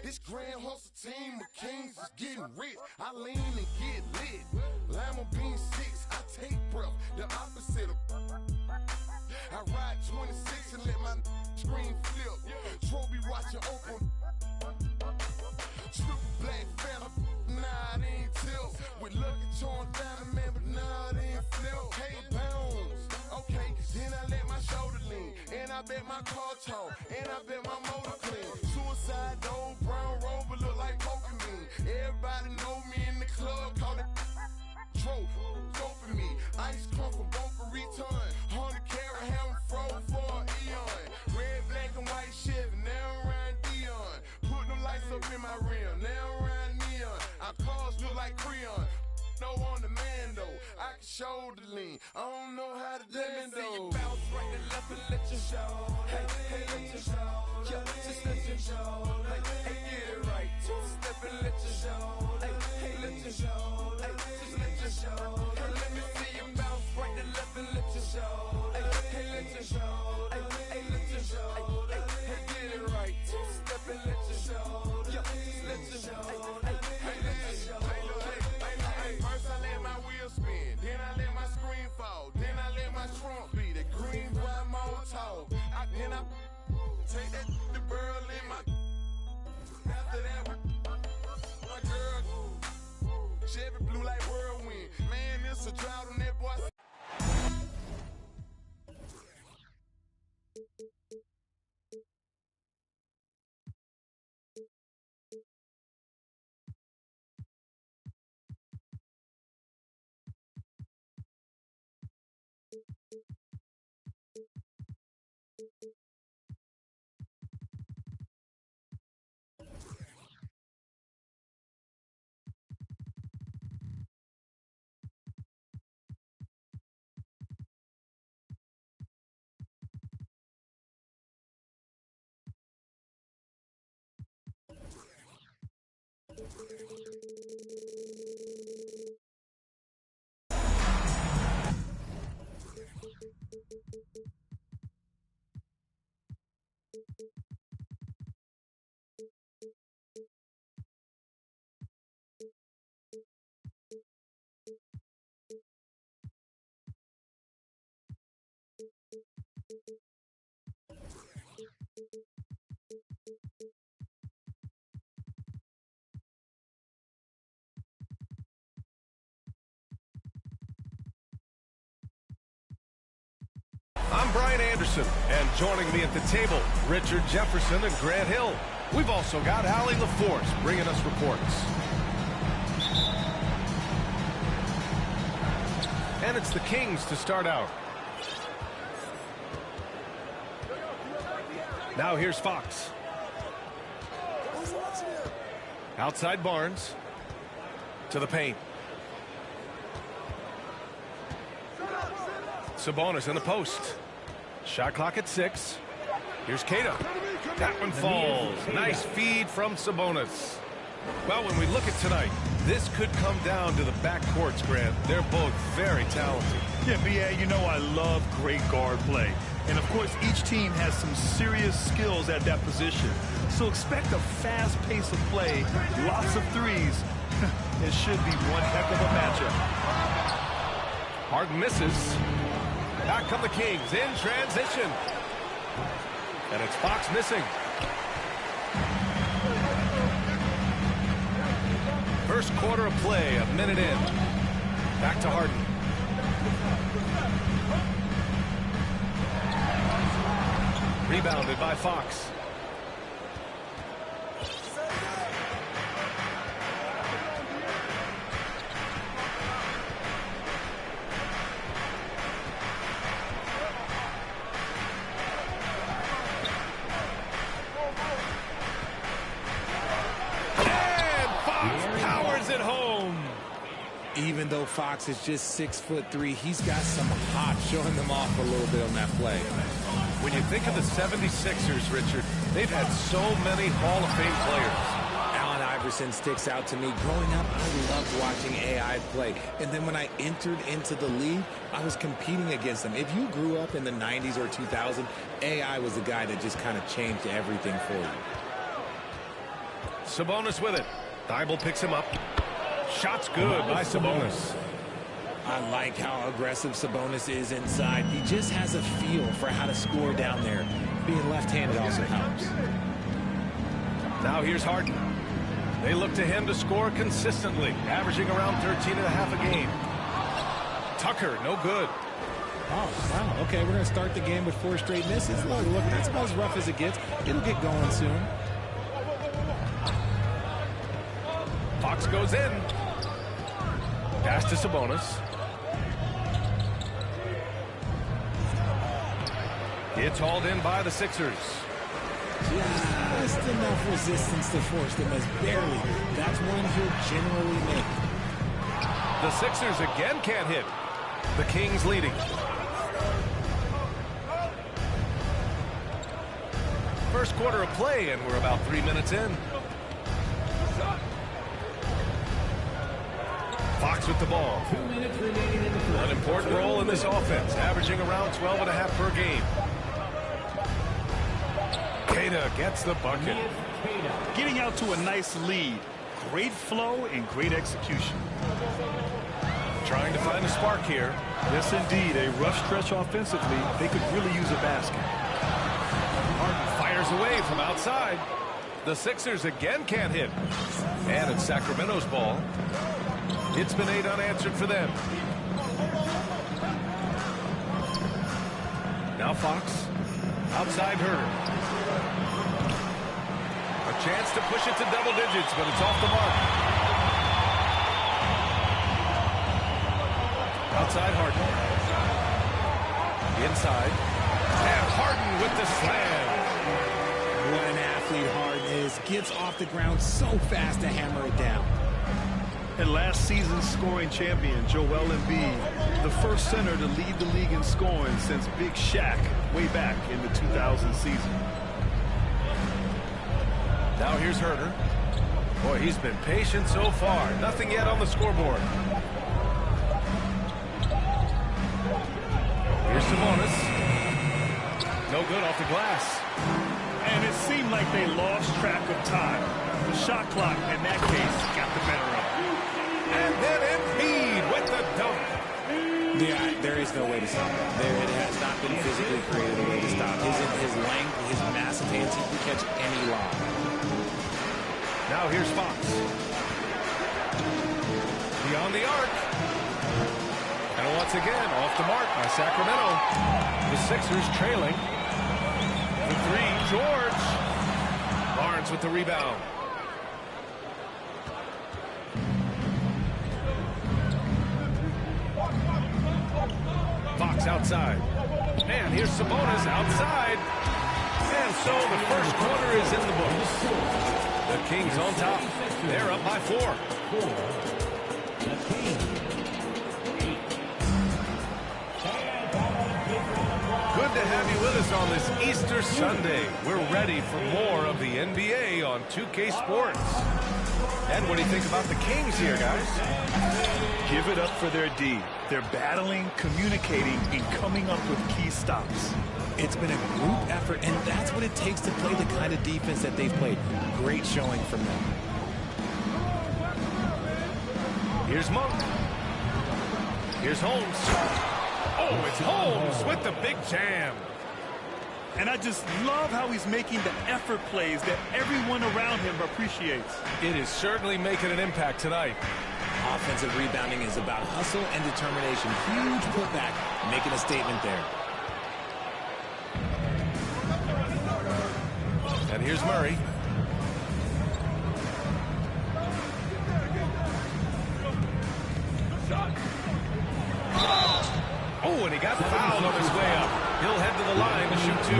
This grand hustle team of kings is getting rich. I lean and get lit. Lima bean 6, I take breath. The opposite of. I ride 26 and let my screen flip. Trophy watching open. Triple black phantom, nah, it ain't tilt. With Lucky Charm diamond, man, but nah, it ain't flip. Hey, bounce, okay, then I let my shoulder lean. And I bet my car talk, and I bet my motor clean. Suicide dope, brown rover, look like Pokemon. Everybody know me in the club, call it Trope, go for me. Ice come from Boca Raton. 100 carat hammer froze for an eon. Red, black, and white Chevy, now around Dion. Put them lights up in my rim, now around neon. Our cars look like Creon. No on the man though, I can shoulder lean. I don't know how to dance though. Let me see you bounce right and left and let your show. Hey, let your show. Yeah, just let your show. Hey, get it right. Two-step and let your show. Hey, let your show. Hey, just let your show. Hey, let me see you bounce right and left and let your show. Hey, let your show. Hey, let your show. Hey, get it right. Two-step and let your show. Yeah, just let your show. Hey, let your show. First I let my wheel spin, then I let my screen fall, then I let my trunk be the green bright motor. Then I take that the girl in my. After that, my girl, Chevy blue like whirlwind. Man, it's a drought on that boy. I'm Brian Anderson, and joining me at the table, Richard Jefferson and Grant Hill. We've also got Allie LaForce bringing us reports. And it's the Kings to start out. Now here's Fox. Outside Barnes. To the paint. Sabonis in the post. Shot clock at 6. Here's Cato. That one falls. Nice feed from Sabonis. Well, when we look at tonight, this could come down to the backcourts, Grant. They're both very talented. Yeah, B.A., you know I love great guard play. And, of course, each team has some serious skills at that position. So expect a fast pace of play, lots of threes. It should be one heck of a matchup. Harden misses. Back come the Kings in transition. And it's Fox missing. First quarter of play, a minute in. Back to Harden. Rebounded by Fox. Even though Fox is just 6'3", he's got some hot, showing them off a little bit on that play. When you think of the 76ers, Richard, they've had so many Hall of Fame players. Allen Iverson sticks out to me. Growing up, I loved watching AI play. And then when I entered into the league, I was competing against them. If you grew up in the 90s or 2000, AI was the guy that just kind of changed everything for you. Sabonis with it. Thibault picks him up. Shot's good by Sabonis. I like how aggressive Sabonis is inside. He just has a feel for how to score down there. Being left-handed also helps. Now here's Harden. They look to him to score consistently, averaging around 13.5 a game. Tucker, no good. Oh, wow. Okay, we're going to start the game with 4 straight misses. Look, that's about as rough as it gets. It'll get going soon. Fox goes in. Pass to Sabonis. It's hauled in by the Sixers. Just enough resistance to force the miss. Barely. That's one he'll generally make. The Sixers again can't hit. The Kings leading. First quarter of play, and we're about 3 minutes in. Fox with the ball. An important role in this offense, averaging around 12.5 per game. Queta gets the bucket. Getting out to a nice lead. Great flow and great execution. Trying to find a spark here. Yes, indeed. A rough stretch offensively. They could really use a basket. Harden fires away from outside. The Sixers again can't hit. And it's Sacramento's ball. It's been 8 unanswered for them. Now Fox. Outside Herder. A chance to push it to double digits, but it's off the mark. Outside Harden. Inside. And Harden with the slam. What an athlete Harden is. Gets off the ground so fast to hammer it down. And last season's scoring champion, Joel Embiid, the first center to lead the league in scoring since Big Shaq way back in the 2000 season. Now here's Herder. Boy, he's been patient so far. Nothing yet on the scoreboard. Here's Sabonis. No good off the glass. And it seemed like they lost track of time. The shot clock, in that case, got the better of it. And then Embiid with the dunk. Yeah, there is no way to stop him. It has not been physically created a way to stop. His length, his massive hands, he can catch any lob. Now here's Fox. Beyond the arc. And once again, off the mark by Sacramento. The Sixers trailing. The 3, George. Barnes with the rebound. Fox outside. And here's Sabonis outside. And so the first quarter is in the books. The Kings on top. They're up by 4. Good to have you with us on this Easter Sunday. We're ready for more of the NBA on 2K Sports. And what do you think about the Kings here, guys? Give it up for their D. They're battling, communicating, and coming up with key stops. It's been a group effort, and that's what it takes to play the kind of defense that they've played. Great showing from them. Here's Monk. Here's Holmes. Oh, it's Holmes with the big jam. And I just love how he's making the effort plays that everyone around him appreciates. It is certainly making an impact tonight. Offensive rebounding is about hustle and determination. Huge putback, making a statement there. And here's Murray. Oh, and he got fouled on his way up. He'll head to the line to shoot 2.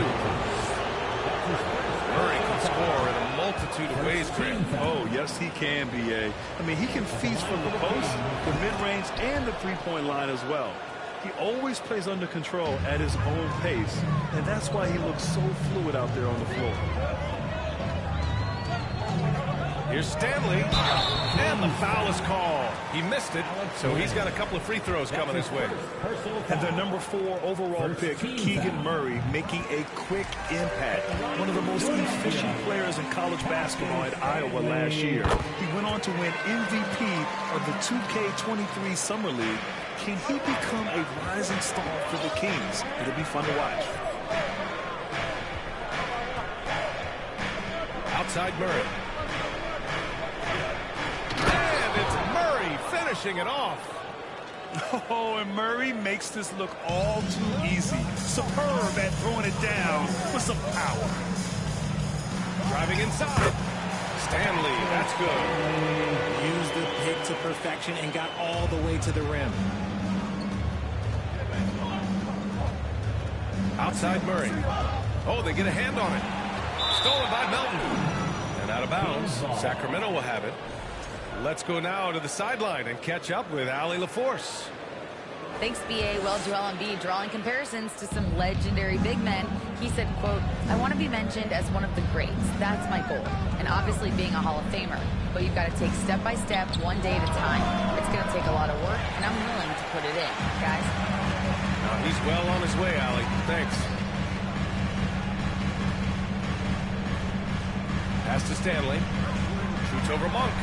Murray can score in a multitude of ways, Grant. Oh, yes, he can, B.A. I mean, he can feast from the post, the mid-range, and the three-point line as well. He always plays under control at his own pace, and that's why he looks so fluid out there on the floor. Here's Stanley, and the foul is called. He missed it, so he's got a couple of free throws coming his way. And their number 4 overall pick, Keegan Murray, making a quick impact. One of the most efficient players in college basketball at Iowa last year. He went on to win MVP of the 2K23 Summer League. Can he become a rising star for the Kings? It'll be fun to watch. Outside Murray. And it's Murray finishing it off. Oh, and Murray makes this look all too easy. Superb at throwing it down with some power. Driving inside. Stanley, that's good. Used the pick to perfection and got all the way to the rim. Outside Murray. Oh, they get a hand on it. Stolen by Melton. And out of bounds. Sacramento will have it. Let's go now to the sideline and catch up with Allie LaForce. Thanks, B.A. Well, Joel Embiid drawing comparisons to some legendary big men. He said, quote, "I want to be mentioned as one of the greats. That's my goal. And obviously being a Hall of Famer. But you've got to take step by step, one day at a time. It's going to take a lot of work, and I'm willing to put it in, guys." He's well on his way, Allie. Thanks. Pass to Stanley. Shoots over Monk.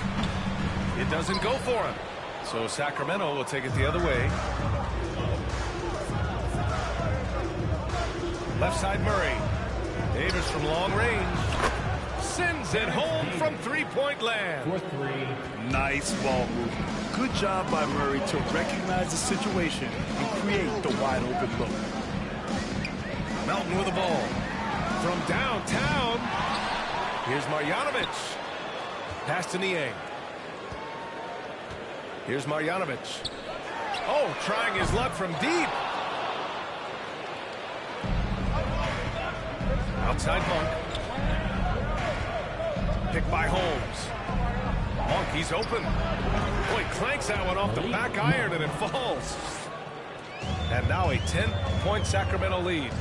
It doesn't go for him. So Sacramento will take it the other way. Left side Murray. Davis from long range. Sends it home from three-point land. Nice ball movement. Good job by Murray to recognize the situation and create the wide open look. Melton with the ball. From downtown. Here's Marjanovic. Pass to Niang. Here's Marjanovic. Oh, trying his luck from deep. Outside Monk. Picked by Holmes. Monk, he's open. Boy, clanks that one off the back iron and it falls. And now a 10-point Sacramento lead.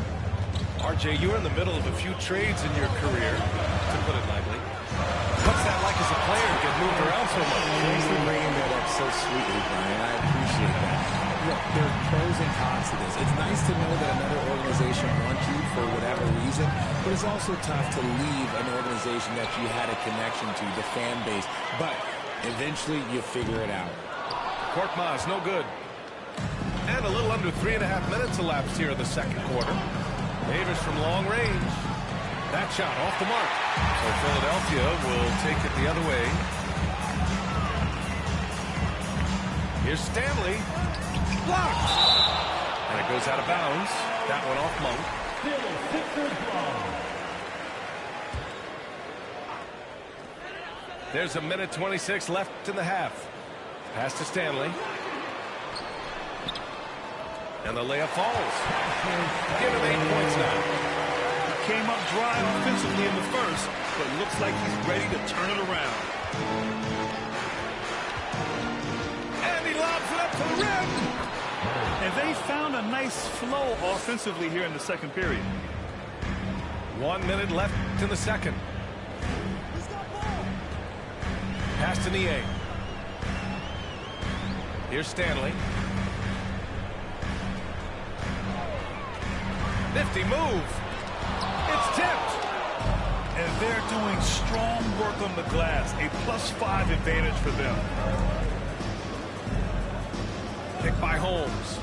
RJ, you're in the middle of a few trades in your career, to put it lightly. What's that like as a player to get moved around so much? Thanks for bringing that up so sweetly, Brian. I appreciate that. Look, there are pros and cons to this. It's nice to know that another organization wants you for whatever reason, but it's also tough to leave an organization that you had a connection to, the fan base. But eventually, you figure it out. Korkmaz, no good. And a little under 3.5 minutes elapsed here in the second quarter. Davis from long range. That shot off the mark. So Philadelphia will take it the other way. Here's Stanley. Blocked. And it goes out of bounds. That one off Monk. There's a minute 26 left in the half. Pass to Stanley. And the layup falls. Give him 8 points now. Came up dry offensively in the first, but looks like he's ready to turn it around. And he lobs it up to the rim. And they found a nice flow offensively here in the second period. 1 minute left in the second. Pass to Niang. Here's Stanley. Nifty move. It's tipped. And they're doing strong work on the glass. A +5 advantage for them. Picked by Holmes.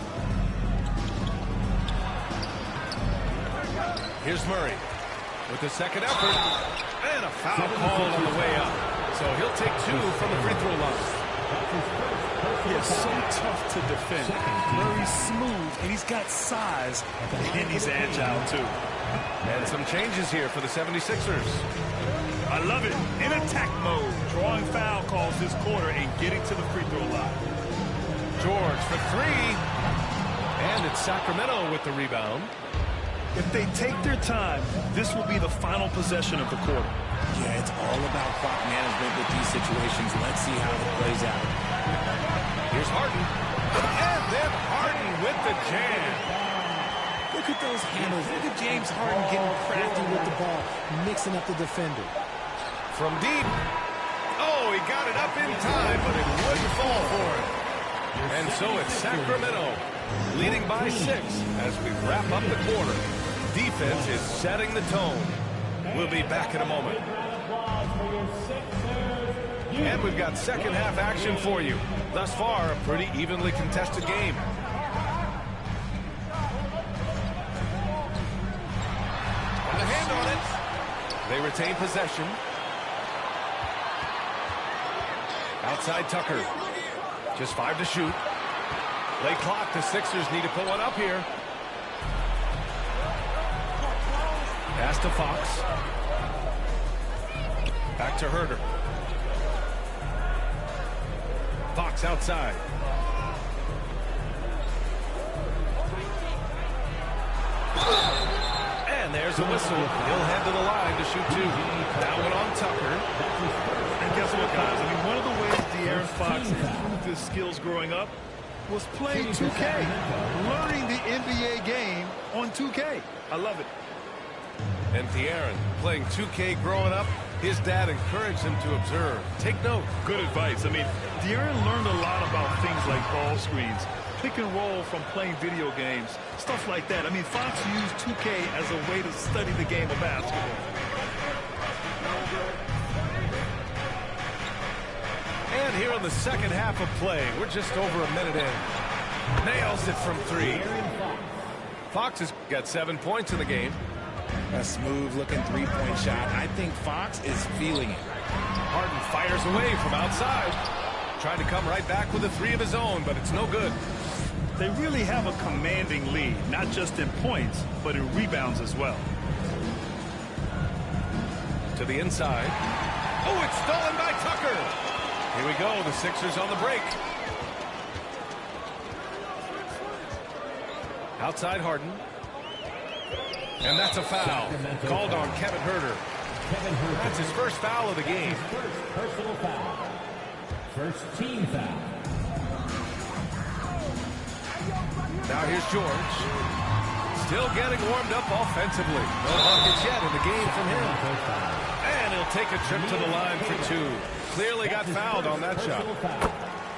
Here's Murray with the second effort. And a foul called on the way up. So he'll take 2 from the free throw line. Yeah, so tough to defend. Murray's smooth, and he's got size, and he's agile, too. And some changes here for the 76ers. I love it. In attack mode, drawing foul calls this quarter and getting to the free throw line. George for 3. And it's Sacramento with the rebound. If they take their time, this will be the final possession of the quarter. Yeah, it's all about clock management with these situations. Let's see how it plays out. Here's Harden. And then Harden with the jam. Look at those handles. Look at James Harden getting crafty with the ball, mixing up the defender. From deep. Oh, he got it up in time, but it wouldn't fall for him. And so it's Sacramento leading by 6 as we wrap up the quarter. Defense is setting the tone. We'll be back in a moment. And we've got second half action for you. Thus far, a pretty evenly contested game. And the hand on it. They retain possession. Outside Tucker. Just 5 to shoot. Late clock. The Sixers need to put one up here. Pass to Fox. Back to Herder. Fox outside. And there's a whistle. He'll head to the line to shoot 2. That one on Tucker. And guess what, guys? I mean, one of the ways De'Aaron Fox improved his skills growing up was playing 2K. Learning the NBA game on 2K. I love it. And De'Aaron playing 2K growing up, his dad encouraged him to observe. Take note. Good advice. I mean, De'Aaron learned a lot about things like ball screens, pick and roll from playing video games, stuff like that. I mean, Fox used 2K as a way to study the game of basketball. And here in the second half of play, we're just over a minute in. Nails it from 3. Fox has got 7 points in the game. A smooth-looking three-point shot. I think Fox is feeling it. Harden fires away from outside. Trying to come right back with a 3 of his own, but it's no good. They really have a commanding lead, not just in points, but in rebounds as well. To the inside. Oh, it's stolen by Tucker. Here we go, the Sixers on the break. Outside Harden. And that's a foul. Called on Kevin Herder. That's his first foul of the game. First personal foul. First team foul. Now here's George. Still getting warmed up offensively. No buckets yet in the game from him. And he'll take a trip to the line for 2. Clearly got fouled on that shot.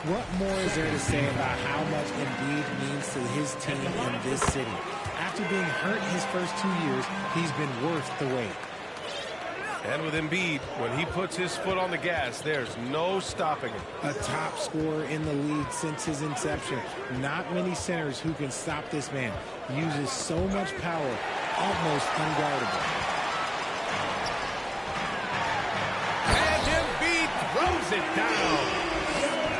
What more is there to say about how much Embiid means to his team in this city? After being hurt his first 2 years, he's been worth the wait. And with Embiid, when he puts his foot on the gas, there's no stopping him. A top scorer in the league since his inception. Not many centers who can stop this man. Uses so much power, almost unguardable. And Embiid throws it down.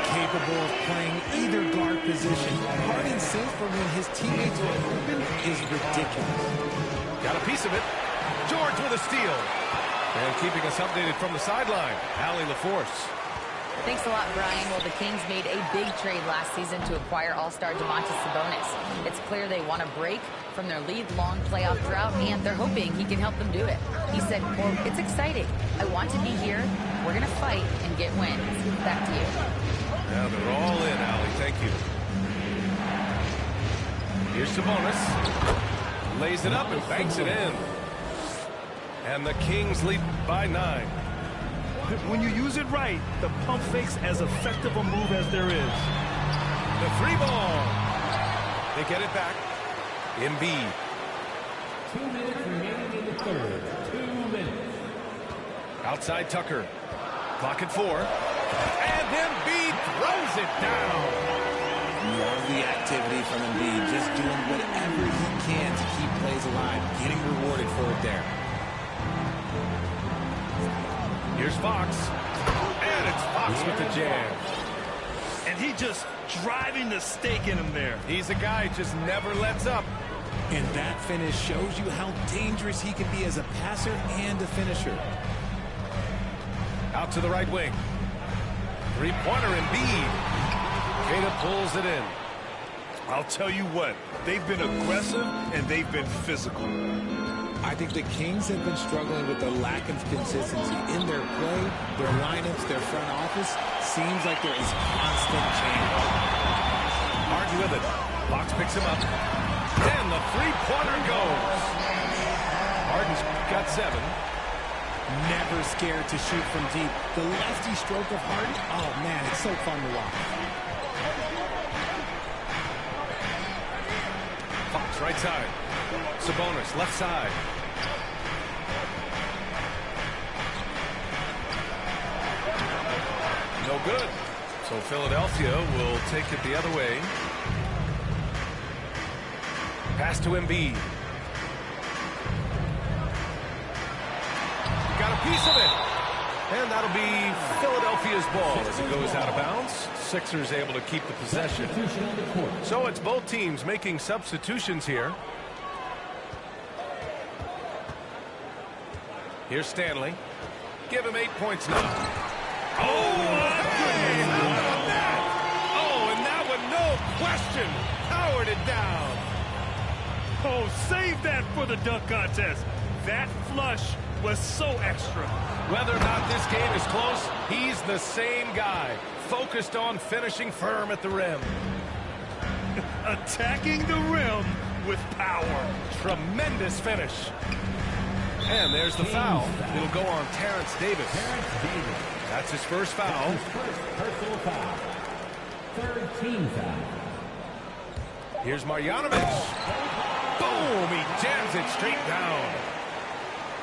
Capable of playing either guard position. Harden's sense for when his teammates are open is ridiculous. Got a piece of it. George with a steal. And keeping us updated from the sideline, Allie LaForce. Thanks a lot, Brian. Well, the Kings made a big trade last season to acquire All-Star Domantas Sabonis. It's clear they want to break from their league-long playoff drought, and they're hoping he can help them do it. He said, quote, "It's exciting. I want to be here. We're going to fight and get wins." Back to you. Now they're all in, Allie. Thank you. Here's Sabonis. Lays it up and banks it in. And the Kings lead by 9. When you use it right, the pump fake's as effective a move as there is. The 3 ball. They get it back. Embiid. 2 minutes remaining in the third. 2 minutes. Outside Tucker. Clock at 4. And Embiid throws it down. Love the activity from Embiid. Just doing whatever he can to keep plays alive. Getting rewarded for it there. Here's Fox. And it's Fox with the jam. And he just driving the stake in him there. He's a guy who just never lets up. And that finish shows you how dangerous he can be as a passer and a finisher. Out to the right wing. 3-pointer Embiid. Queta pulls it in. I'll tell you what, they've been aggressive and they've been physical. I think the Kings have been struggling with the lack of consistency in their play, their lineups, their front office. Seems like there is constant change. Harden with it. Fox picks him up. And the 3-pointer goes. Harden's got 7. Never scared to shoot from deep. The lefty stroke of Harden, oh man, it's so fun to watch. Fox right side. Sabonis left side. No good. So Philadelphia will take it the other way. Pass to Embiid. Got a piece of it. And that'll be Philadelphia's ball as it goes out of bounds. Sixers able to keep the possession. So it's both teams making substitutions here. Here's Stanley. Give him 8 points now. Oh, my goodness. How about that? Oh, and that one, no question, powered it down. Oh, save that for the dunk contest. That flush was so extra. Whether or not this game is close, he's the same guy, focused on finishing firm at the rim. Attacking the rim with power. Tremendous finish. And there's the foul. It'll go on Terrence Davis. That's his first foul. Personal foul. Third team foul. Here's Marjanovic. Boom! He jams it straight down.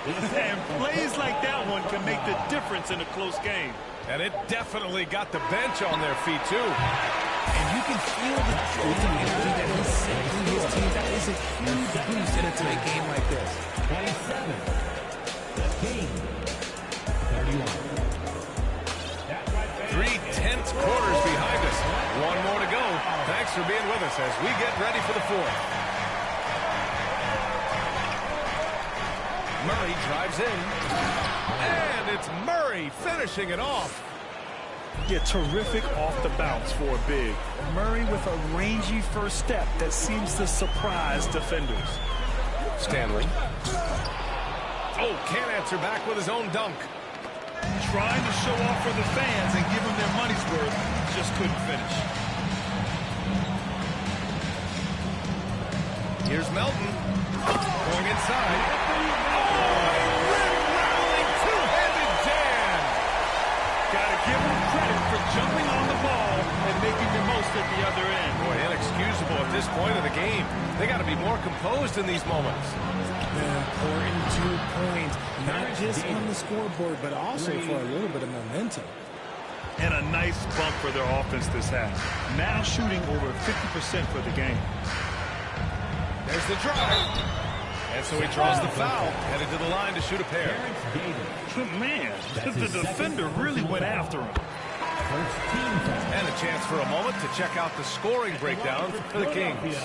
And plays like that one can make the difference in a close game. And it definitely got the bench on their feet, too. And you can feel the jolt and energy that he's sending his team. That is a huge boost in a tight game like this. 27. The King. 31. 3/10 quarters behind us. One more to go. Thanks for being with us as we get ready for the fourth. Murray drives in. And it's Murray finishing it off. Yeah, terrific off the bounce for a big. Murray with a rangy first step that seems to surprise defenders. Stanley. Oh, can't answer back with his own dunk. Trying to show off for the fans and give them their money's worth, just couldn't finish. Here's Melton. Going inside. Rim-rallying two-handed jam. Gotta give them credit for jumping on the ball and making the most at the other end. Boy, inexcusable at this point of the game. They got to be more composed in these moments. Important 2 points, not just on the scoreboard, but also for a little bit of momentum. And a nice bump for their offense this half. Now shooting over 50% for the game. There's the drive. And so he draws the foul, headed to the line to shoot a pair. Man, the defender really went after him. And a chance for a moment to check out the scoring breakdown for the Kings.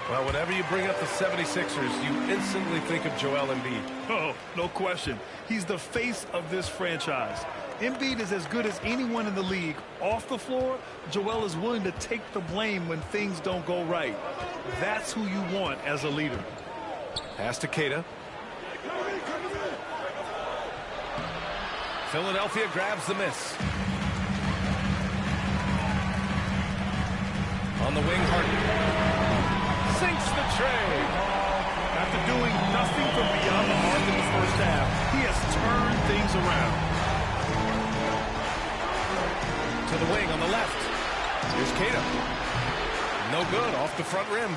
Well, whenever you bring up the 76ers, you instantly think of Joel Embiid. Oh, no question. He's the face of this franchise. Embiid is as good as anyone in the league. Off the floor, Joel is willing to take the blame when things don't go right. That's who you want as a leader. Pass to Keita. Philadelphia grabs the miss. On the wing, Harden. Sinks the tray. After doing nothing from beyond the arc in the first half, he has turned things around. To the wing on the left. Here's Keita. No good, off the front rim.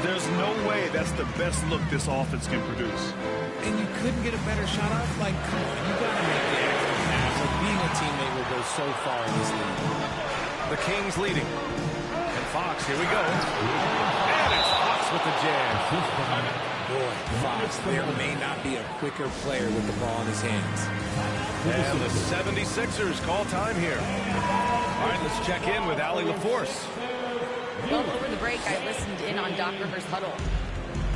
There's no way that's the best look this offense can produce. And you couldn't get a better shot off? Like, come on, you got to make the extra pass. Like, being a teammate will go so far in this league. The Kings leading. And Fox, here we go. And it's Fox with the jam. Boy, Fox, there may not be a quicker player with the ball in his hands. And the 76ers call time here. All right, let's check in with Allie LaForce. Well, over the break, I listened in on Doc Rivers' huddle.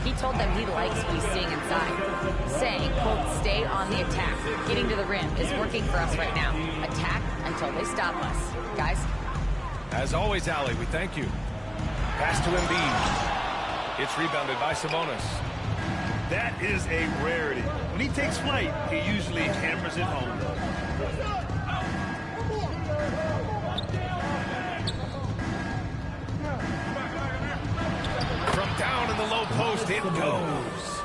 He told them he likes what he's seeing inside, saying, quote, stay on the attack. Getting to the rim is working for us right now. Attack until they stop us. Guys? As always, Allie, we thank you. Pass to Embiid. It's rebounded by Sabonis. That is a rarity. When he takes flight, he usually hammers it home. From down in the low post, it goes.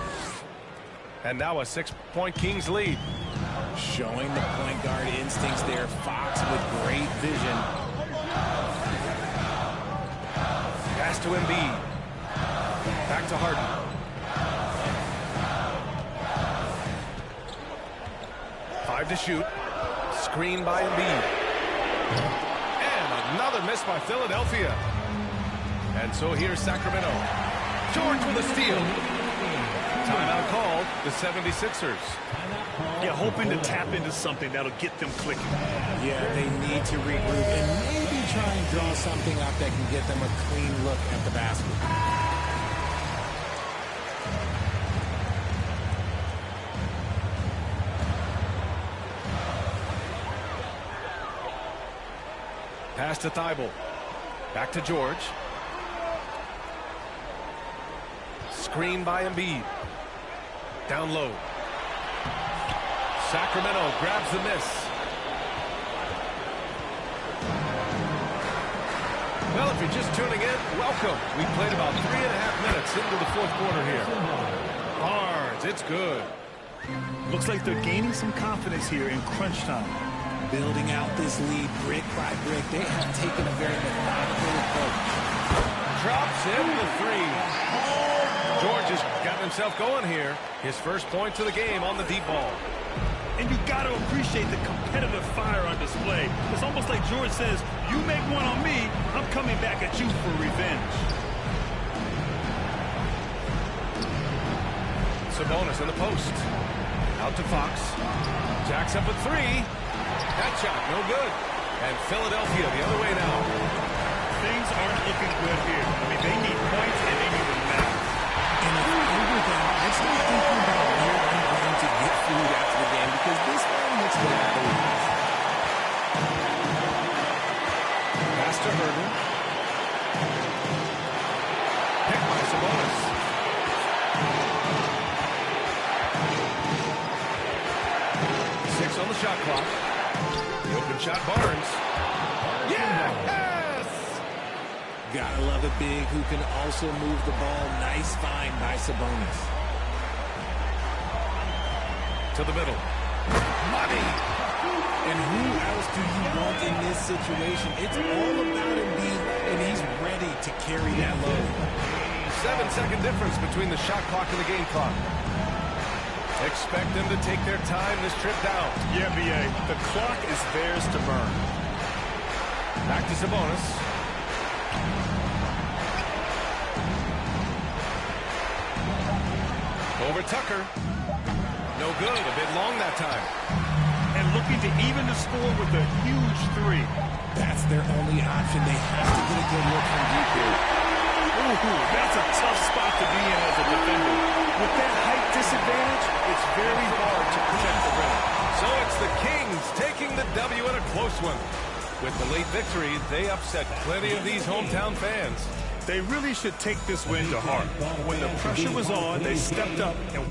And now a 6-point Kings lead. Showing the point guard instincts there. Fox with great vision. Pass to Embiid. Back to Harden. Five to shoot. Screen by Embiid. And another miss by Philadelphia. And so here's Sacramento. George with a steal. Timeout called, the 76ers. Yeah, hoping to tap into something that'll get them clicking. Yeah, they need to regroup and maybe try and draw something up that can get them a clean look at the basket. Pass to Thibault. Back to George. Screen by Embiid. Down low. Sacramento grabs the miss. Well, if you're just tuning in, welcome. We played about 3.5 minutes into the fourth quarter here. Barnes, it's good. Looks like they're gaining some confidence here in crunch time. Building out this lead brick by brick. They have taken a very methodical approach. Drops in the three. George has got himself going here. His first point to the game on the deep ball. And you got to appreciate the competitive fire on display. It's almost like George says, you make one on me, I'm coming back at you for revenge. Sabonis in the post. Out to Fox. Jacks up a three. That shot, no good. And Philadelphia the other way now. Things aren't looking good here. I mean, they need points and they need them now. And if over them, let's not thinking about where I'm going to get food after the game because this one looks like a believe. Pass to Harden. Picked by Sabonis. Six on the shot clock. The open shot, Barnes. Yes! Gotta love a big who can also move the ball. Nice find by Sabonis. To the middle. Money! And who else do you want in this situation? It's all about Embiid, and he's ready to carry that load. 7-second difference between the shot clock and the game clock. Expect them to take their time this trip down. Yeah, B.A., the clock is theirs to burn. Back to Sabonis. Over Tucker. No good. A bit long that time. And looking to even the score with a huge three. That's their only option. They have to get a good look from deep here. Ooh, that's a tough spot to be in as a defender. With that height disadvantage, it's very hard to protect the rim. So it's the Kings taking the W in a close one. With the late victory, they upset plenty of these hometown fans. They really should take this win to heart. When the pressure was on, they stepped up and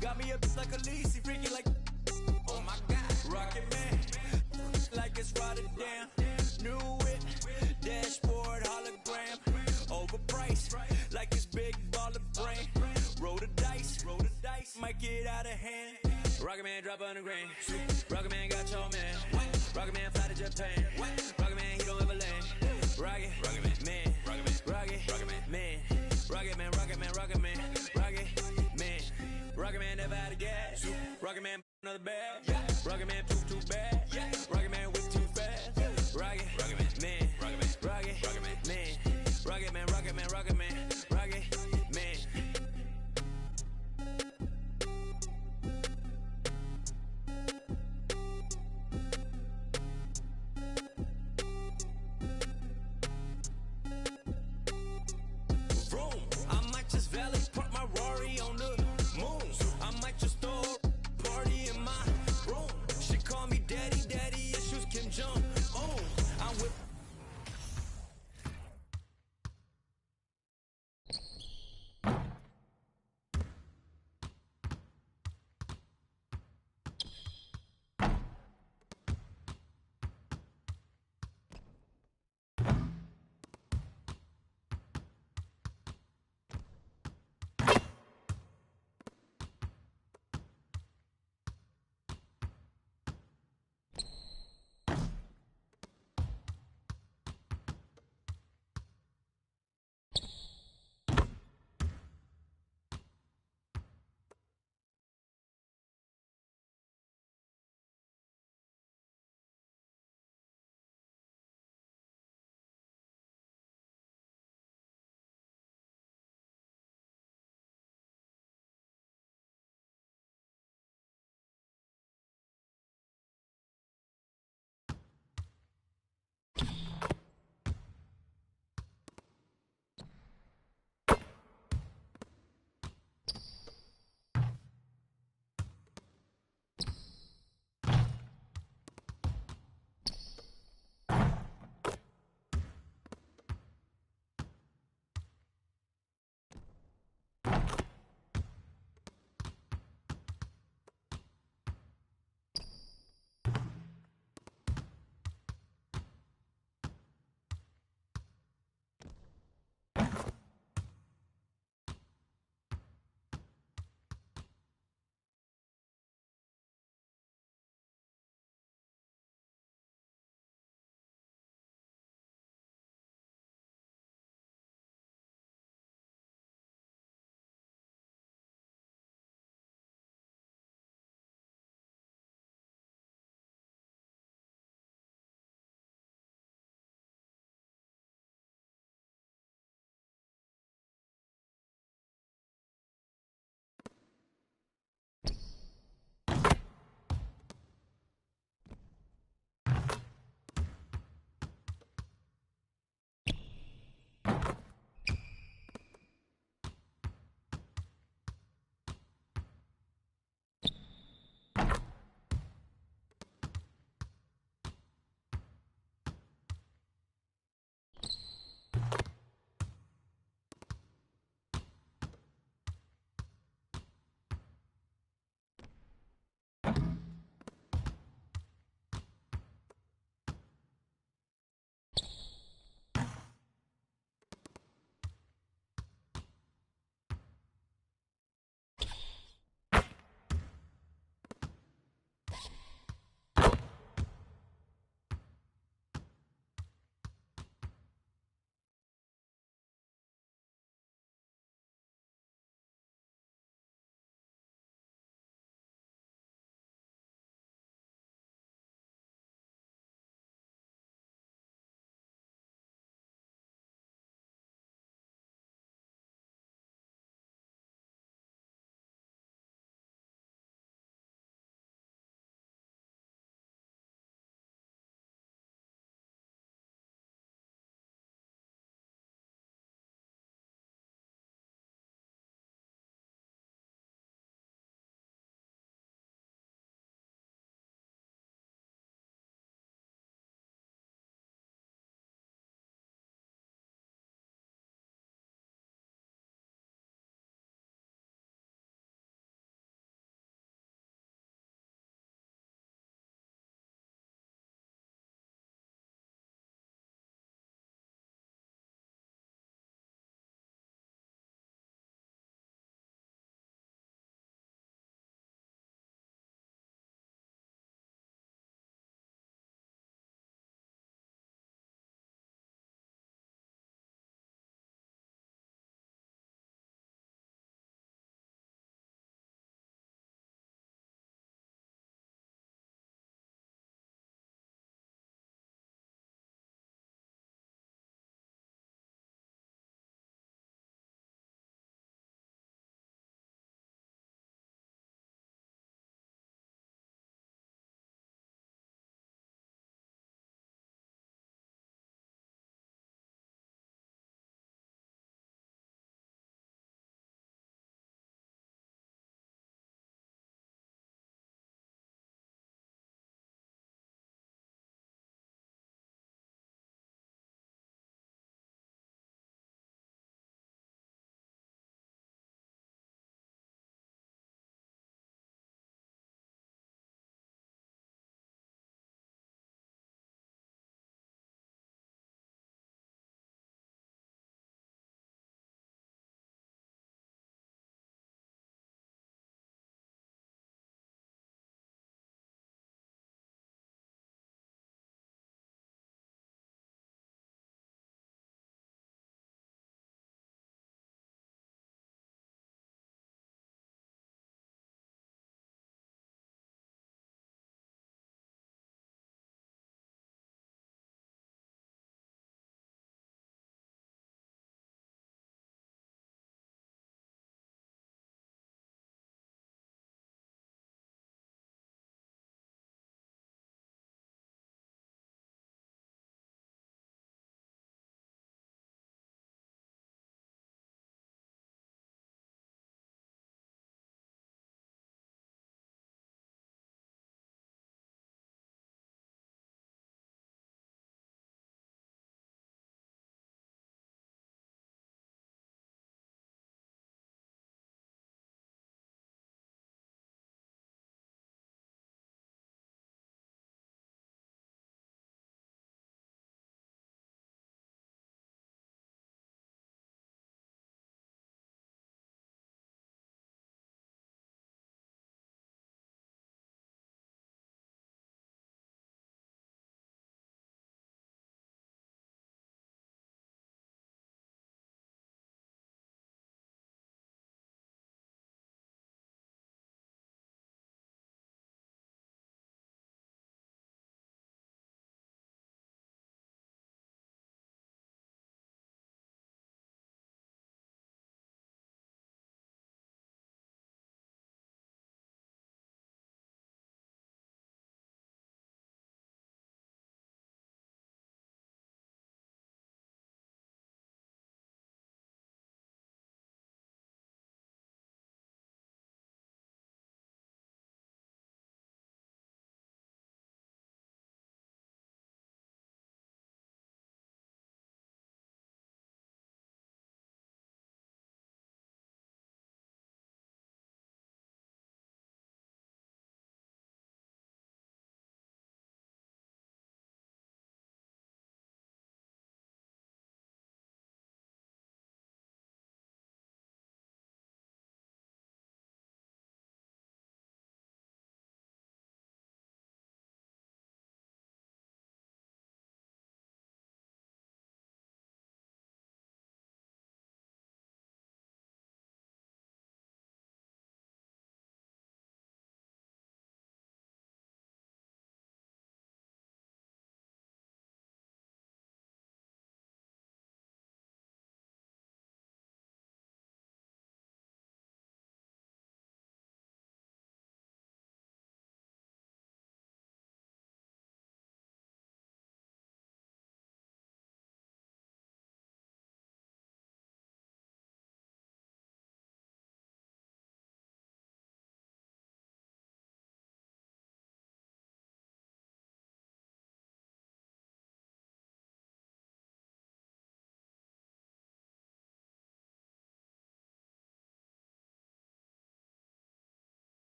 got me up like a leasy, freaking like, oh my God, Rocket Man, like it's Rotterdam, new it, dashboard hologram, overpriced, like it's big baller brain, roll the dice, might get out of hand, Rocket Man drop 100 grand, Rocket Man got your man, Rocket Man fly to Japan, Rocket Man he don't ever land, Rocket Man, Rocket Man, Rocket Man, Rocket Man, Rocket Man, Rocket Man never out of gas. Rocket Man another bag. Rocket Man too bad. Rocket Man whip too fast. Rocket Man, Rocket Man, Rocket Man, Rocket Man, Rocket Man, Rocket Man.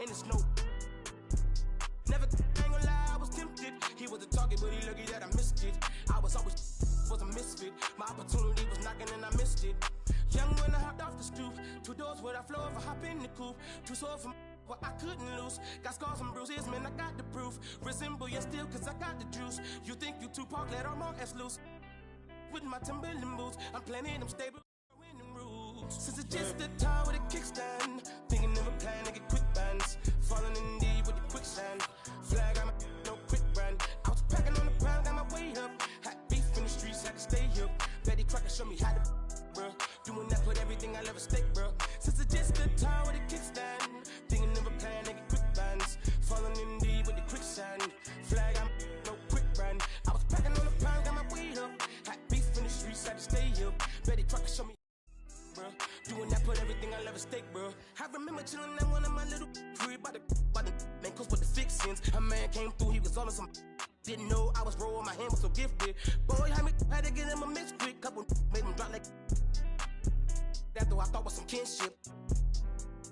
and it's no. Never, I ain't gonna lie, I was tempted. He was a target, but he lucky that I missed it. I was always was a misfit. My opportunity was knocking and I missed it. Young when I hopped off the stoop. 2 doors where I flow if I hop in the coupe. Too sore from what I couldn't lose. Got scars and bruises, man, I got the proof. Resemble you still, cause I got the juice. You think you Tupac, let all my ass loose. With my Timberland boots, I'm planning them stable. Since it's just a time with a kickstand, thinking of a plan to get quick bands. Falling in deep with the quicksand. Flag on my no quick brand. I was packing on the ground, got my way up. Had beef in the streets, had to stay up. Betty Crocker showed me how to, bruh. Doing that, put everything I love at stake, bruh. Since it's just a time with a kickstand, thinking of a plan to get quick bands. Falling in deep with the quicksand. Flag on my no quick brand. I was packing on the ground, got my way up. Had beef in the streets, had to stay up. Betty Crocker showed me. Doing that, put everything I love at stake, bro. I remember chilling at one of my little crib by the man, cause with the fixins. A man came through, he was on some. Didn't know I was rolling, my hand was so gifted. Boy, had to get him a mix quick. Couple made him drop like. That though I thought was some kinship.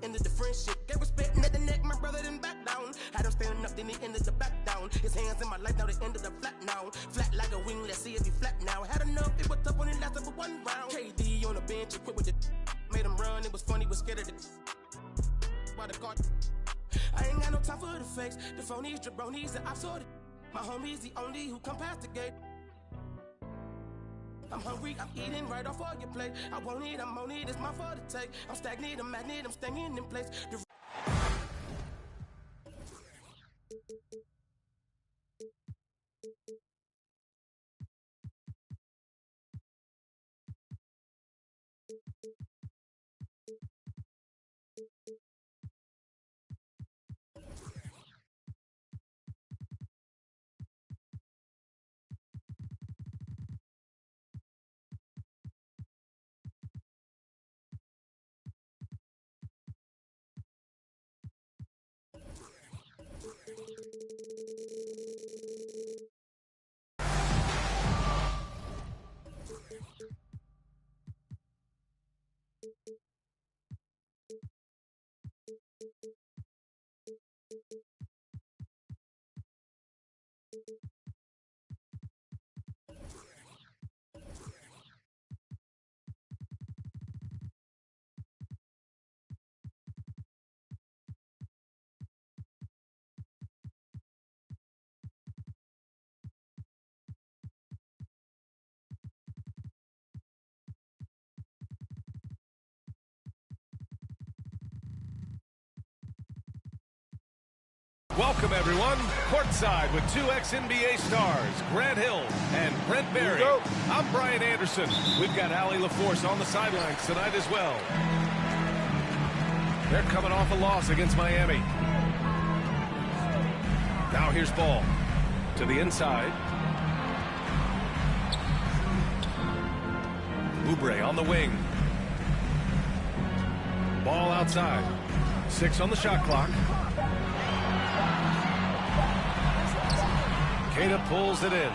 Ended the friendship, gave respect, neck to neck, my brother didn't back down. Had him standing up, then he ended the back down. His hands in my life, now they ended up flat now. Flat like a wing, let's see if he flat now. Had enough, it was tough when it lasted for 1 round. KD on the bench, equipped with the made him run, it was funny, was scared of the by the guard. I ain't got no time for the fakes, the phonies, jabronis, the ops sorted. My homies, the only who come past the gate. I'm hungry, I'm eating right off all your plate. I won't eat, I'm on it, it's my fault to take. I'm stagnant, I'm magnet, I'm staying in place. Welcome, everyone. Courtside with 2 ex-NBA stars, Grant Hill and Brent Barry. I'm Brian Anderson. We've got Allie LaForce on the sidelines tonight as well. They're coming off a loss against Miami. Now here's Ball to the inside. Oubre on the wing. Ball outside. 6 on the shot clock. Queta pulls it in.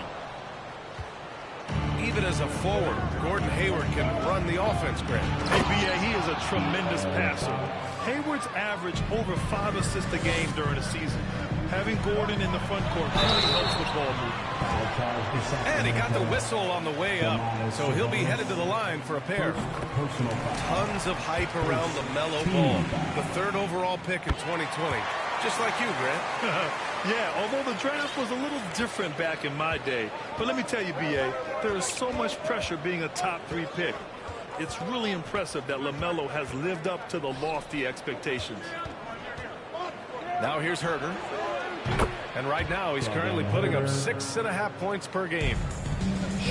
Even as a forward, Gordon Hayward can run the offense, Grant. Hey, B.A., he is a tremendous passer. Hayward's averaged over 5 assists a game during the season. Having Gordon in the front court really helps the ball movement. And he got the whistle on the way up, so he'll be headed to the line for a pair. Tons of hype around LaMelo Ball, the 3rd overall pick in 2020. Just like you, Grant. Yeah, although the draft was a little different back in my day. But let me tell you, B.A., there is so much pressure being a top 3 pick. It's really impressive that LaMelo has lived up to the lofty expectations. Now here's Herder. And right now he's currently putting up 6.5 points per game.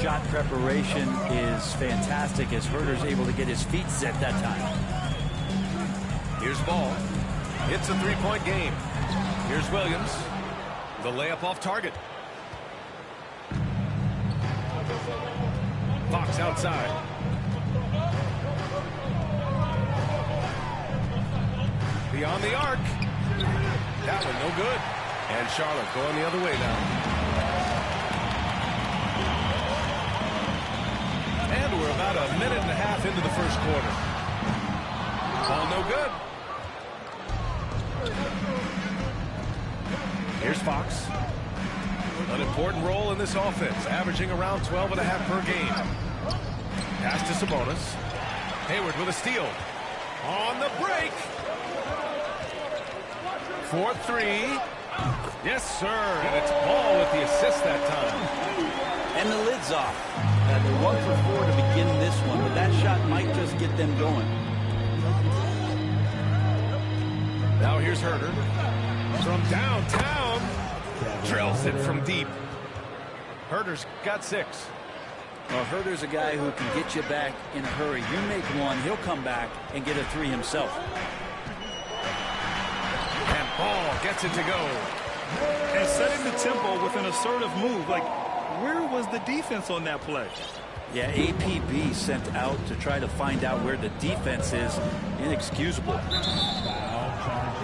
Shot preparation is fantastic as Herder's able to get his feet set that time. Here's Ball. It's a 3-point game. Here's Williams. The layup off target. Fox outside. Beyond the arc. That one no good. And Charlotte going the other way now. And we're about a minute and a half into the first quarter. Ball no good. Fox. An important role in this offense, averaging around 12.5 per game. Pass to Sabonis. Hayward with a steal. On the break. 4-3. Yes, sir. And it's Ball with the assist that time. And the lid's off. They're 1 for 4 to begin this one, but that shot might just get them going. Now here's Herder. From downtown. Drills it from deep. Herder's got 6. Well, Herder's a guy who can get you back in a hurry. You make one, he'll come back and get a 3 himself. And Ball gets it to go. And setting the tempo with an assertive move. Like, where was the defense on that play? Yeah, APB sent out to try to find out where the defense is. Inexcusable.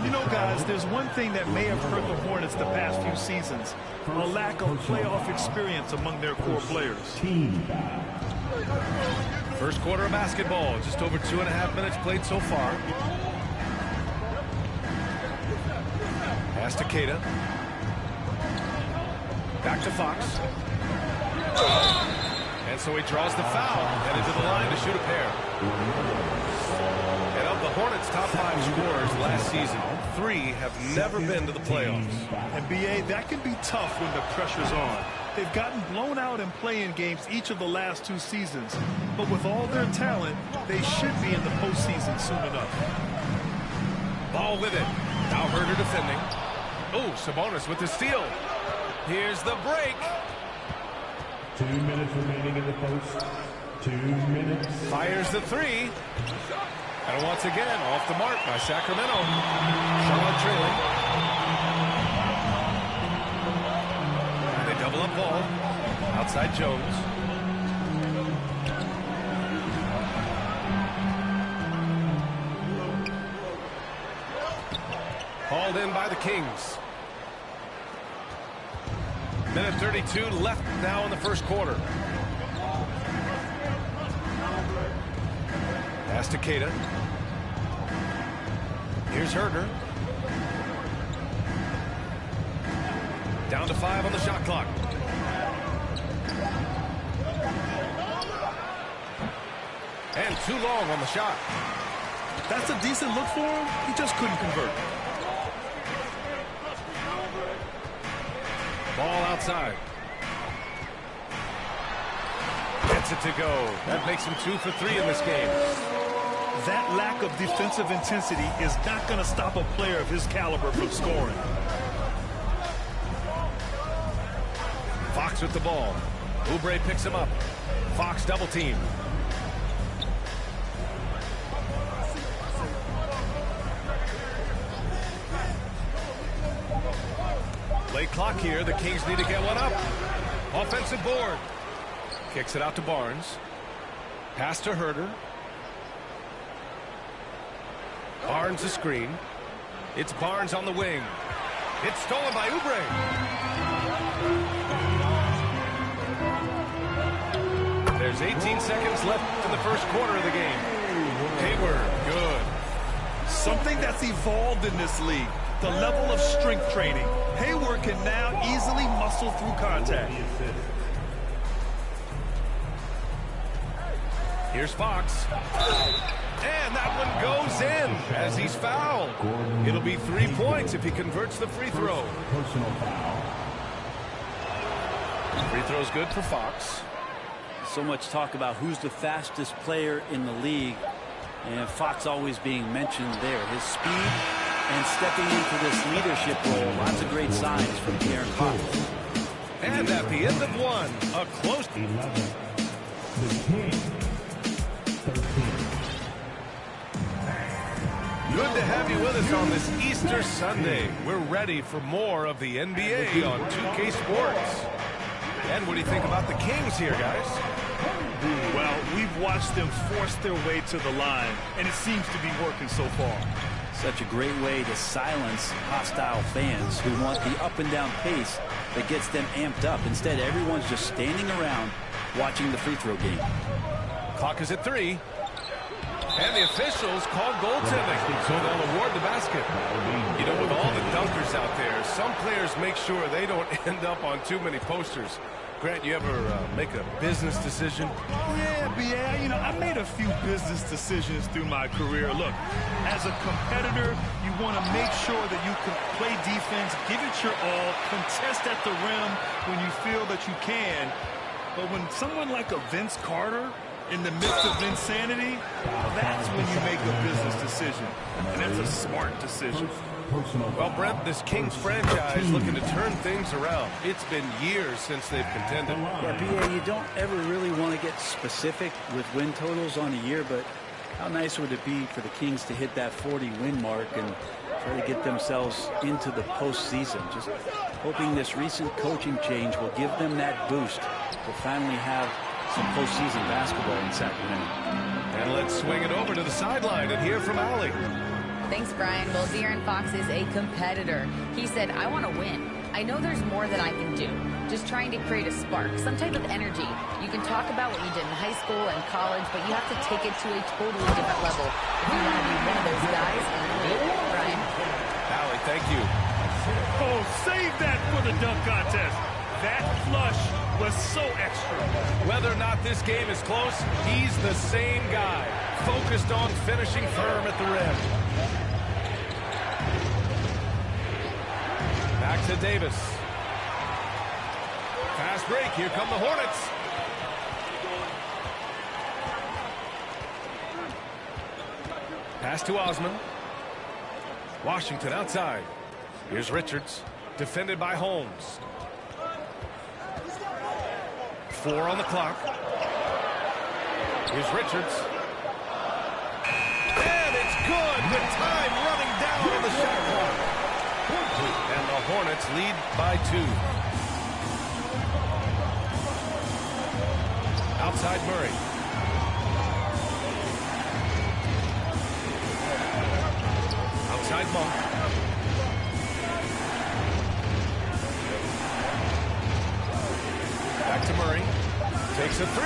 You know, guys, there's one thing that may have hurt the Hornets the past few seasons. A lack of playoff experience among their core players. First quarter of basketball. Just over 2.5 minutes played so far. Pass to Keita. Back to Fox. And so he draws the foul. Headed to the line to shoot a pair. And of the Hornets' top 5 scorers last season, 3 have never been to the playoffs. And B.A., that can be tough when the pressure's on. They've gotten blown out in play-in games each of the last 2 seasons. But with all their talent, they should be in the postseason soon enough. Ball with it. Now Herder defending. Oh, Sabonis with the steal. Here's the break. 2 minutes remaining in the post. 2 minutes. Fires the 3. And once again, off the mark by Sacramento. Charlotte trailing. And they double up Ball. Outside Jones. Hauled in by the Kings. Minute 32 left now in the first quarter. Pass to Keita. Here's Herder. Down to 5 on the shot clock. And too long on the shot. That's a decent look for him. He just couldn't convert. Ball outside. Gets it to go. That makes him 2 for 3 in this game. That lack of defensive intensity is not going to stop a player of his caliber from scoring. Fox with the ball. Oubre picks him up. Fox double team. Late clock here. The Kings need to get one up. Offensive board. Kicks it out to Barnes. Pass to Herder. Barnes a screen. It's Barnes on the wing. It's stolen by Oubre. There's 18 seconds left in the first quarter of the game. Hayward, good. Something that's evolved in this league. The level of strength training. Hayward can now easily muscle through contact. Here's Fox. And that one goes in as he's fouled. It'll be 3 points if he converts the free throw. Personal foul. Free throw's good for Fox. So much talk about who's the fastest player in the league. And Fox always being mentioned there. His speed and stepping into this leadership role. Lots of great signs from De'Aaron Fox. And at the end of one, a close 11. The Kings. 13. Good to have you with us on this Easter Sunday. We're ready for more of the NBA on 2K Sports. And what do you think about the Kings here, guys? Well, we've watched them force their way to the line, and it seems to be working so far. Such a great way to silence hostile fans who want the up and down pace that gets them amped up. Instead, everyone's just standing around watching the free throw game. Clock is at 3. And the officials called goaltending, so they'll award the basket. You know, with all the dunkers out there, some players make sure they don't end up on too many posters. Grant, you ever make a business decision? Yeah, B.A., you know, I made a few business decisions through my career. Look, as a competitor, you want to make sure that you can play defense, give it your all, contest at the rim when you feel that you can. But when someone like a Vince Carter in the midst of insanity, that's when you make a business decision. And that's a smart decision. Well, Brent, this Kings franchise looking to turn things around. It's been years since they've contended. Yeah, B.A., you don't ever really want to get specific with win totals on a year, but how nice would it be for the Kings to hit that 40-win mark and try to get themselves into the postseason? Just hoping this recent coaching change will give them that boost to finally have some postseason basketball in Sacramento. And let's swing it over to the sideline and hear from Allie. Thanks, Brian. Well, De'Aaron Fox is a competitor. He said, I want to win. I know there's more that I can do. Just trying to create a spark, some type of energy. You can talk about what you did in high school and college, but you have to take it to a totally different level if you want to be one of those guys in the league. Brian? Allie, thank you. Oh, save that for the dunk contest. That flush was so extra. Whether or not this game is close, he's the same guy, focused on finishing firm at the rim. Back to Davis. Fast break. Here come the Hornets. Pass to Osman. Washington outside. Here's Richards. Defended by Holmes. 4 on the clock. Here's Richards. And it's good with time running down on the shot clock. And the Hornets lead by 2. Outside Murray. Outside Monk. Back to Murray. Takes a 3.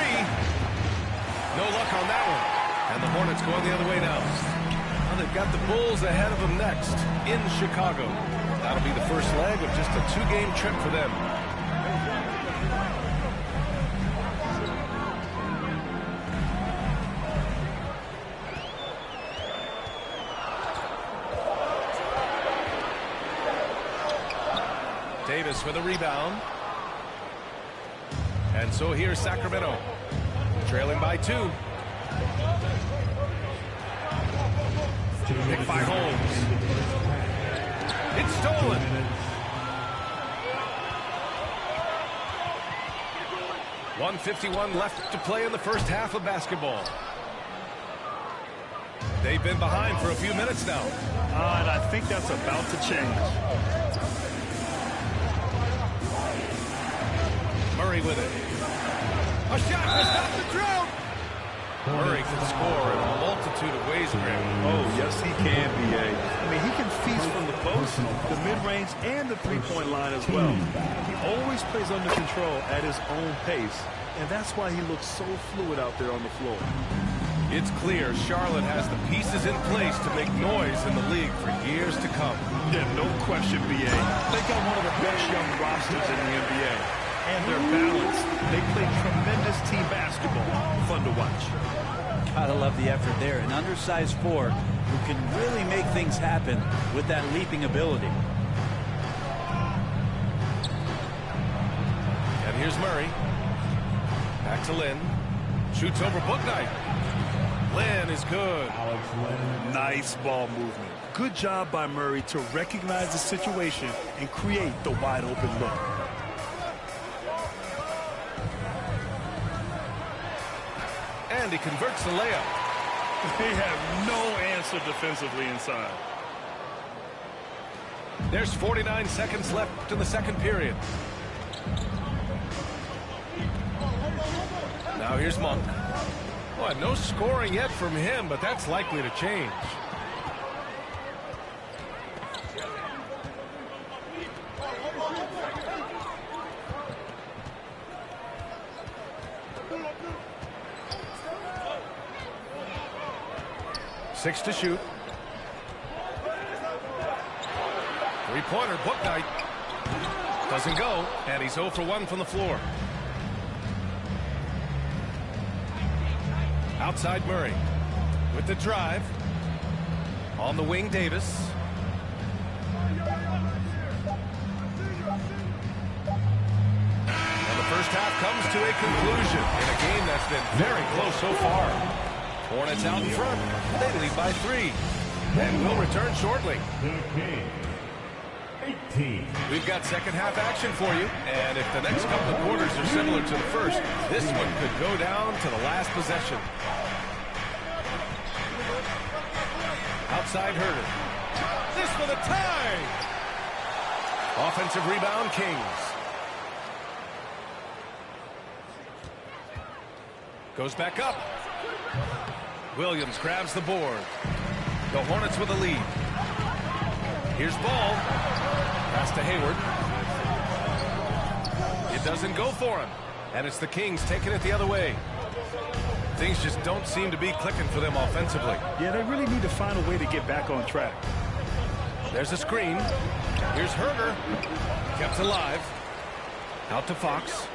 No luck on that one. And the Hornets going the other way now. Well, they've got the Bulls ahead of them next in Chicago. That'll be the first leg of just a 2-game trip for them. Davis with a rebound. And so here's Sacramento, trailing by 2. Picked by Holmes. It's stolen. .151 left to play in the first half of basketball. They've been behind for a few minutes now. And I think that's about to change. Murray with it. A shot to stop the drought. Murray can score in a multitude of ways, Graham. Oh, yes, he can, B.A. I mean, he can feast from the post, the mid-range, and the three-point line as well. He always plays under control at his own pace, and that's why he looks so fluid out there on the floor. It's clear Charlotte has the pieces in place to make noise in the league for years to come. Yeah, no question, B.A. They got one of the best young rosters in the NBA. And they're balanced. They play tremendous team basketball. Fun to watch. Gotta love the effort there. An undersized 4 who can really make things happen with that leaping ability. And here's Murray. Back to Lynn. Shoots over Bouknight. Lynn is good. Nice ball movement. Good job by Murray to recognize the situation and create the wide open look. And he converts the layup. They have no answer defensively inside. There's 49 seconds left in the second period. Now here's Monk. Boy, no scoring yet from him, but that's likely to change. 6 to shoot. Three-pointer, book night. Doesn't go, and he's 0 for 1 from the floor. Outside Murray with the drive. On the wing, Davis. And the first half comes to a conclusion in a game that's been very close so far. Hornets out in front. They lead by 3. And we'll return shortly. We've got second half action for you, and if the next couple of quarters are similar to the first, this one could go down to the last possession. Outside Herder. This for the tie! Offensive rebound, Kings. Goes back up. Williams grabs the board. The Hornets with a lead. Here's Ball. Pass to Hayward. It doesn't go for him. And it's the Kings taking it the other way. Things just don't seem to be clicking for them offensively. Yeah, they really need to find a way to get back on track. There's a screen. Here's Herder. Kept alive. Out to Fox.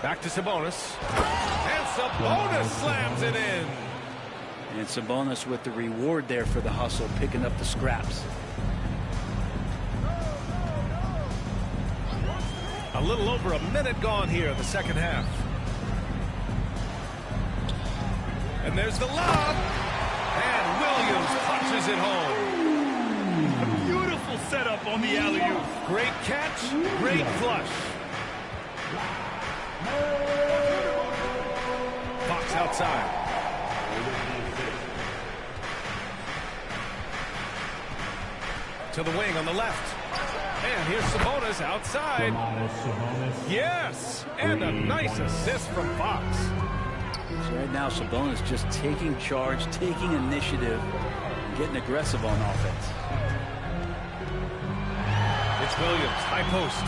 Back to Sabonis. And Sabonis slams it in. And Sabonis with the reward there for the hustle, picking up the scraps. A little over a minute gone here in the second half. And there's the lob. And Williams punches it home. A beautiful setup on the alley-oop. Great catch, great flush. Fox outside. To the wing on the left. And here's Sabonis outside. Yes! And a nice assist from Fox. So right now, Sabonis just taking charge, taking initiative, and getting aggressive on offense. It's Williams, high post.